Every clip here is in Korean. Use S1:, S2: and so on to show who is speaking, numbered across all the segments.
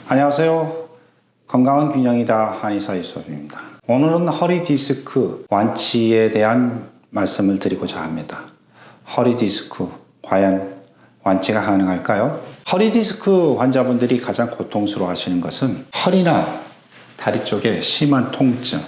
S1: 안녕하세요. 건강은 균형이다 한의사 이수업입니다. 오늘은 허리 디스크 완치에 대한 말씀을 드리고자 합니다. 허리 디스크 과연 완치가 가능할까요? 허리 디스크 환자분들이 가장 고통스러워 하시는 것은 허리나 다리 쪽에 심한 통증,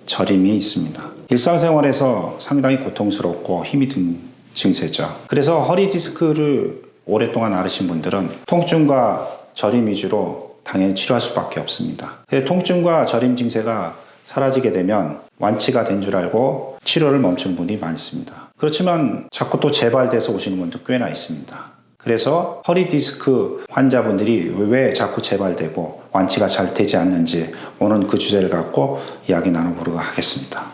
S1: 저림이 있습니다. 일상생활에서 상당히 고통스럽고 힘이 든 증세죠. 그래서 허리 디스크를 오랫동안 앓으신 분들은 통증과 저림 위주로 당연히 치료할 수밖에 없습니다. 통증과 저림 증세가 사라지게 되면 완치가 된 줄 알고 치료를 멈춘 분이 많습니다. 그렇지만 자꾸 또 재발돼서 오시는 분도 꽤나 있습니다. 그래서 허리 디스크 환자분들이 왜 자꾸 재발되고 완치가 잘 되지 않는지 오늘 그 주제를 갖고 이야기 나눠보려고 하겠습니다.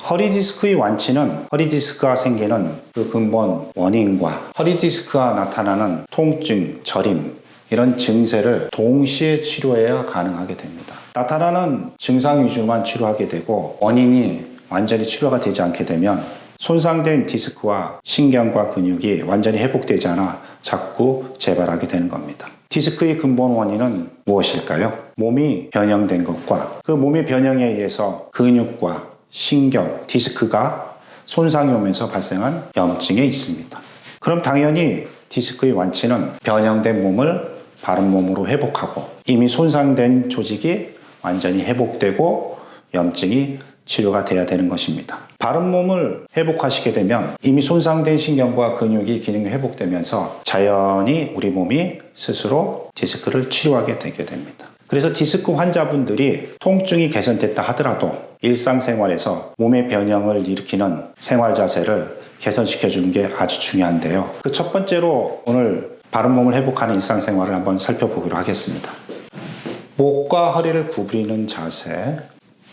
S1: 허리 디스크의 완치는 허리 디스크가 생기는 그 근본 원인과 허리 디스크가 나타나는 통증, 저림 이런 증세를 동시에 치료해야 가능하게 됩니다. 나타나는 증상 위주만 치료하게 되고 원인이 완전히 치료가 되지 않게 되면 손상된 디스크와 신경과 근육이 완전히 회복되지 않아 자꾸 재발하게 되는 겁니다. 디스크의 근본 원인은 무엇일까요? 몸이 변형된 것과 그 몸의 변형에 의해서 근육과 신경, 디스크가 손상이 오면서 발생한 염증에 있습니다. 그럼 당연히 디스크의 완치는 변형된 몸을 바른 몸으로 회복하고 이미 손상된 조직이 완전히 회복되고 염증이 치료가 돼야 되는 것입니다. 바른 몸을 회복하시게 되면 이미 손상된 신경과 근육이 기능이 회복되면서 자연히 우리 몸이 스스로 디스크를 치료하게 되게 됩니다. 그래서 디스크 환자분들이 통증이 개선됐다 하더라도 일상생활에서 몸의 변형을 일으키는 생활 자세를 개선시켜 주는 게 아주 중요한데요. 그 첫 번째로 오늘 바른 몸을 회복하는 일상생활을 한번 살펴보기로 하겠습니다. 목과 허리를 구부리는 자세,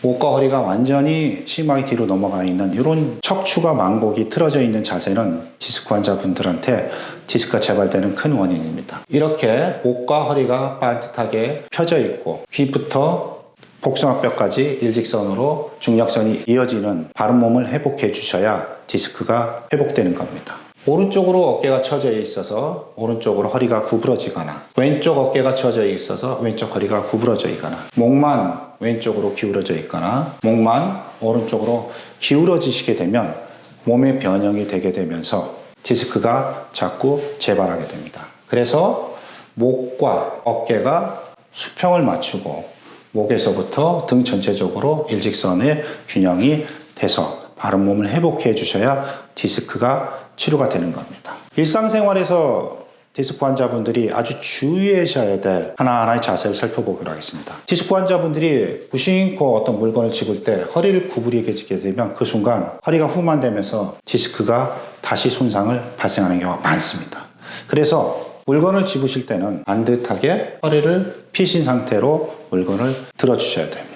S1: 목과 허리가 완전히 심하게 뒤로 넘어가 있는 이런 척추가 만곡이 틀어져 있는 자세는 디스크 환자분들한테 디스크가 재발되는 큰 원인입니다. 이렇게 목과 허리가 반듯하게 펴져 있고 귀부터 복숭아뼈까지 일직선으로 중력선이 이어지는 바른 몸을 회복해 주셔야 디스크가 회복되는 겁니다. 오른쪽으로 어깨가 처져 있어서 오른쪽으로 허리가 구부러지거나 왼쪽 어깨가 처져 있어서 왼쪽 허리가 구부러져 있거나 목만 왼쪽으로 기울어져 있거나 목만 오른쪽으로 기울어지시게 되면 몸의 변형이 되게 되면서 디스크가 자꾸 재발하게 됩니다. 그래서 목과 어깨가 수평을 맞추고 목에서부터 등 전체적으로 일직선의 균형이 돼서 바른 몸을 회복해 주셔야 디스크가 치료가 되는 겁니다. 일상생활에서 디스크 환자분들이 아주 주의하셔야 될 하나하나의 자세를 살펴보기로 하겠습니다. 디스크 환자분들이 무심코 어떤 물건을 집을 때 허리를 구부리게 되면 그 순간 허리가 후만되면서 디스크가 다시 손상을 발생하는 경우가 많습니다. 그래서 물건을 집으실 때는 반듯하게 허리를 피신 상태로 물건을 들어주셔야 됩니다.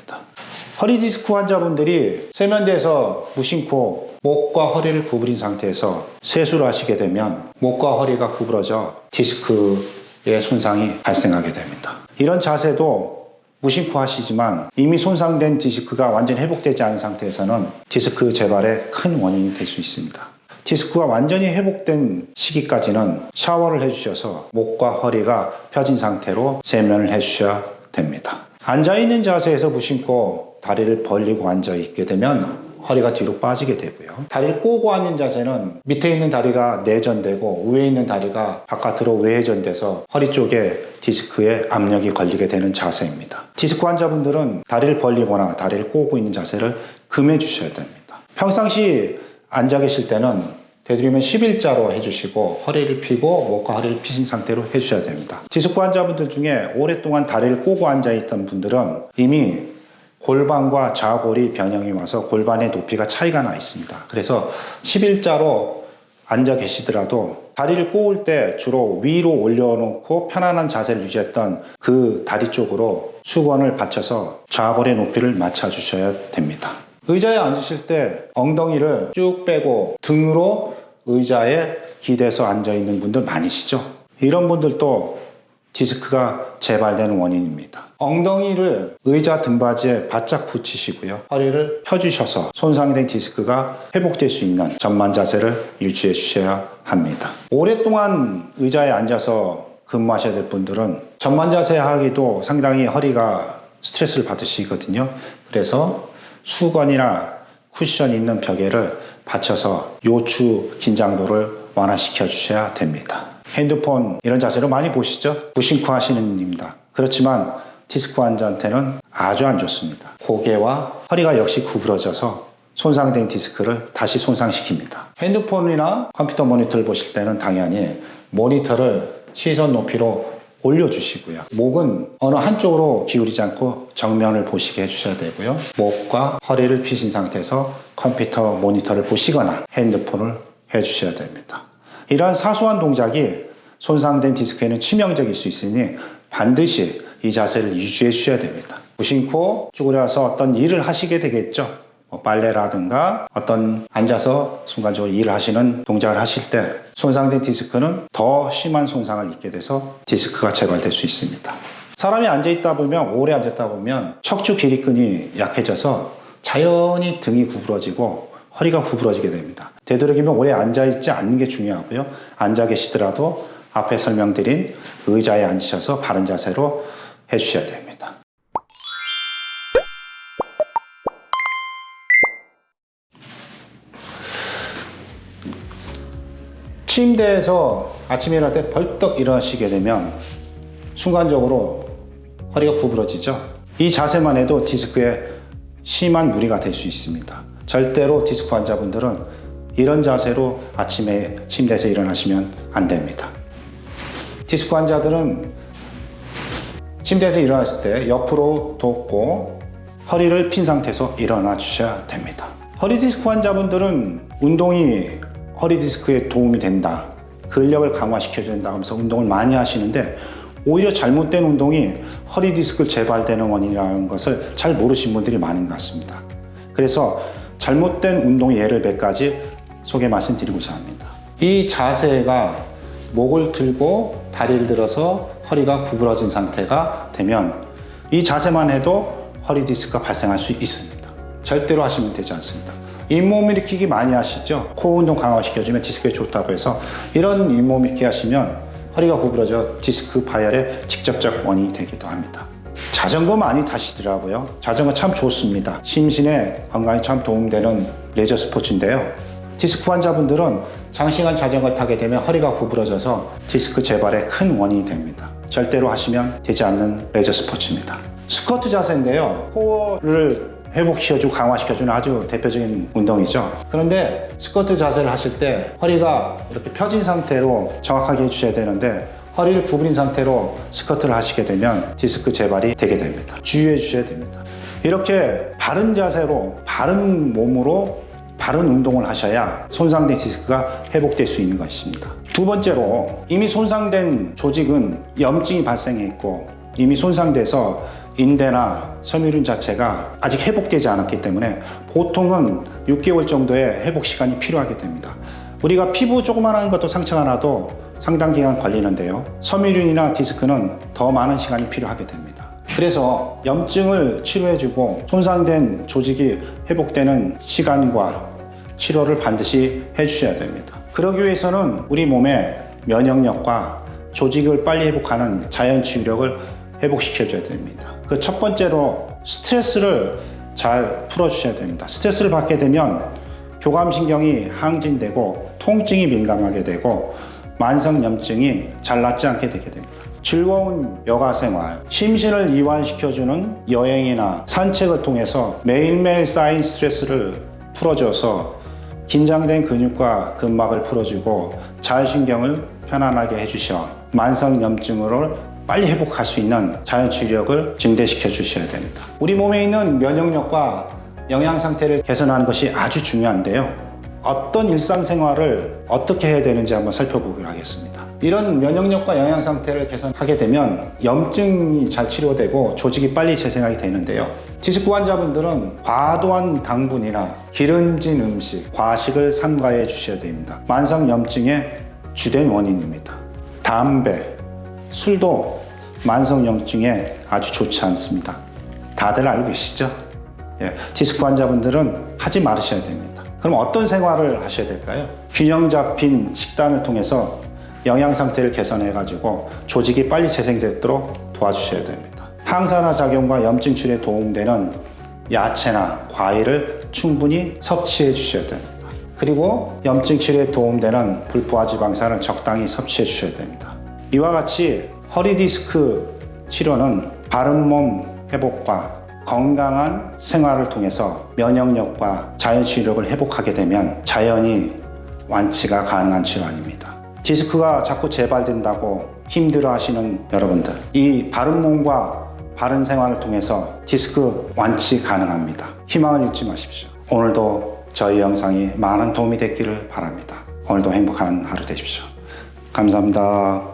S1: 허리 디스크 환자분들이 세면대에서 무심코 목과 허리를 구부린 상태에서 세수를 하시게 되면 목과 허리가 구부러져 디스크의 손상이 발생하게 됩니다. 이런 자세도 무심코 하시지만 이미 손상된 디스크가 완전히 회복되지 않은 상태에서는 디스크 재발의 큰 원인이 될 수 있습니다. 디스크가 완전히 회복된 시기까지는 샤워를 해주셔서 목과 허리가 펴진 상태로 세면을 해주셔야 됩니다. 앉아있는 자세에서 무심코 다리를 벌리고 앉아있게 되면 허리가 뒤로 빠지게 되고요. 다리를 꼬고 앉는 자세는 밑에 있는 다리가 내전되고 위에 있는 다리가 바깥으로 외회전돼서 허리 쪽에 디스크에 압력이 걸리게 되는 자세입니다. 디스크 환자분들은 다리를 벌리거나 다리를 꼬고 있는 자세를 금해 주셔야 됩니다. 평상시 앉아 계실 때는 되도록이면 11자로 해주시고 허리를 펴고 목과 허리를 피신 상태로 해주셔야 됩니다. 디스크 환자분들 중에 오랫동안 다리를 꼬고 앉아있던 분들은 이미 골반과 좌골이 변형이 와서 골반의 높이가 차이가 나 있습니다. 그래서 11자로 앉아 계시더라도 다리를 꼬을 때 주로 위로 올려놓고 편안한 자세를 유지했던 그 다리 쪽으로 수건을 받쳐서 좌골의 높이를 맞춰주셔야 됩니다. 의자에 앉으실 때 엉덩이를 쭉 빼고 등으로 의자에 기대서 앉아있는 분들 많으시죠? 이런 분들도 디스크가 재발되는 원인입니다. 엉덩이를 의자 등받이에 바짝 붙이시고요. 허리를 펴주셔서 손상된 디스크가 회복될 수 있는 전만 자세를 유지해 주셔야 합니다. 오랫동안 의자에 앉아서 근무하셔야 될 분들은 전만 자세 하기도 상당히 허리가 스트레스를 받으시거든요. 그래서 수건이나 쿠션이 있는 벽에를 받쳐서 요추 긴장도를 완화시켜 주셔야 됩니다. 핸드폰 이런 자세로 많이 보시죠? 무심코 하시는 일입니다. 그렇지만 디스크 환자한테는 아주 안 좋습니다. 고개와 허리가 역시 구부러져서 손상된 디스크를 다시 손상시킵니다. 핸드폰이나 컴퓨터 모니터를 보실 때는 당연히 모니터를 시선 높이로 올려주시고요. 목은 어느 한쪽으로 기울이지 않고 정면을 보시게 해주셔야 되고요. 목과 허리를 펴신 상태에서 컴퓨터 모니터를 보시거나 핸드폰을 해주셔야 됩니다. 이러한 사소한 동작이 손상된 디스크에는 치명적일 수 있으니 반드시 이 자세를 유지해 주셔야 됩니다. 무심코 쭈그려서 어떤 일을 하시게 되겠죠. 빨래라든가 어떤 앉아서 순간적으로 일을 하시는 동작을 하실 때 손상된 디스크는 더 심한 손상을 입게 돼서 디스크가 재발될 수 있습니다. 사람이 앉아있다 보면, 오래 앉았다 보면 척추 기립근이 약해져서 자연히 등이 구부러지고 허리가 구부러지게 됩니다. 되도록이면 오래 앉아있지 않는 게 중요하고요. 앉아 계시더라도 앞에 설명드린 의자에 앉으셔서 바른 자세로 해주셔야 됩니다. 침대에서 아침에 일어날 때 벌떡 일어나시게 되면 순간적으로 허리가 구부러지죠. 이 자세만 해도 디스크에 심한 무리가 될 수 있습니다. 절대로 디스크 환자분들은 이런 자세로 아침에 침대에서 일어나시면 안 됩니다. 디스크 환자들은 침대에서 일어났을 때 옆으로 돕고 허리를 핀 상태에서 일어나 주셔야 됩니다. 허리 디스크 환자분들은 운동이 허리 디스크에 도움이 된다, 근력을 강화시켜준다 하면서 운동을 많이 하시는데 오히려 잘못된 운동이 허리 디스크 재발되는 원인이라는 것을 잘 모르신 분들이 많은 것 같습니다. 그래서 잘못된 운동의 예를 몇 가지 소개 말씀드리고자 합니다. 이 자세가 목을 들고 다리를 들어서 허리가 구부러진 상태가 되면 이 자세만 해도 허리 디스크가 발생할 수 있습니다. 절대로 하시면 되지 않습니다. 잇몸 일으키기 많이 하시죠? 코 운동 강화시켜주면 디스크에 좋다고 해서 이런 잇몸 일으키기 하시면 허리가 구부러져 디스크 파열의 직접적 원인이 되기도 합니다. 자전거 많이 타시더라고요. 자전거 참 좋습니다. 심신의 건강에 참 도움되는 레저 스포츠인데요. 디스크 환자분들은 장시간 자전거를 타게 되면 허리가 구부러져서 디스크 재발의 큰 원인이 됩니다. 절대로 하시면 되지 않는 레저 스포츠입니다. 스쿼트 자세인데요. 코어를 회복시켜주고 강화시켜주는 아주 대표적인 운동이죠. 그런데 스쿼트 자세를 하실 때 허리가 이렇게 펴진 상태로 정확하게 해주셔야 되는데 허리를 구부린 상태로 스쿼트를 하시게 되면 디스크 재발이 되게 됩니다. 주의해 주셔야 됩니다. 이렇게 바른 자세로 바른 몸으로 바른 운동을 하셔야 손상된 디스크가 회복될 수 있는 것입니다. 두 번째로 이미 손상된 조직은 염증이 발생했고 이미 손상돼서 인대나 섬유륜 자체가 아직 회복되지 않았기 때문에 보통은 6개월 정도의 회복 시간이 필요하게 됩니다. 우리가 피부 조그만한 것도 상처가 나도 상당 기간 걸리는데요. 섬유륜이나 디스크는 더 많은 시간이 필요하게 됩니다. 그래서 염증을 치료해주고 손상된 조직이 회복되는 시간과 치료를 반드시 해주셔야 됩니다. 그러기 위해서는 우리 몸의 면역력과 조직을 빨리 회복하는 자연 치유력을 회복시켜줘야 됩니다. 그 첫 번째로 스트레스를 잘 풀어주셔야 됩니다. 스트레스를 받게 되면 교감신경이 항진되고 통증이 민감하게 되고 만성염증이 잘 낫지 않게 되게 됩니다. 즐거운 여가생활, 심신을 이완시켜주는 여행이나 산책을 통해서 매일매일 쌓인 스트레스를 풀어줘서 긴장된 근육과 근막을 풀어주고 자율신경을 편안하게 해주셔 만성염증을 빨리 회복할 수 있는 자연치유력을 증대시켜 주셔야 됩니다. 우리 몸에 있는 면역력과 영양 상태를 개선하는 것이 아주 중요한데요. 어떤 일상생활을 어떻게 해야 되는지 한번 살펴보기로 하겠습니다. 이런 면역력과 영양 상태를 개선하게 되면 염증이 잘 치료되고 조직이 빨리 재생하게 되는데요. 디스크 환자분들은 과도한 당분이나 기름진 음식, 과식을 삼가해 주셔야 됩니다. 만성염증의 주된 원인입니다. 담배, 술도 만성염증에 아주 좋지 않습니다. 다들 알고 계시죠? 디스크 환자분들은 하지 말으셔야 됩니다. 그럼 어떤 생활을 하셔야 될까요? 균형 잡힌 식단을 통해서 영양 상태를 개선해가지고 조직이 빨리 재생되도록 도와주셔야 됩니다. 항산화 작용과 염증 치료에 도움되는 야채나 과일을 충분히 섭취해 주셔야 됩니다. 그리고 염증 치료에 도움되는 불포화 지방산을 적당히 섭취해 주셔야 됩니다. 이와 같이 허리 디스크 치료는 바른 몸 회복과 건강한 생활을 통해서 면역력과 자연 치유력을 회복하게 되면 자연히 완치가 가능한 질환입니다. 디스크가 자꾸 재발된다고 힘들어 하시는 여러분들, 이 바른 몸과 바른 생활을 통해서 디스크 완치 가능합니다. 희망을 잊지 마십시오. 오늘도 저희 영상이 많은 도움이 됐기를 바랍니다. 오늘도 행복한 하루 되십시오. 감사합니다.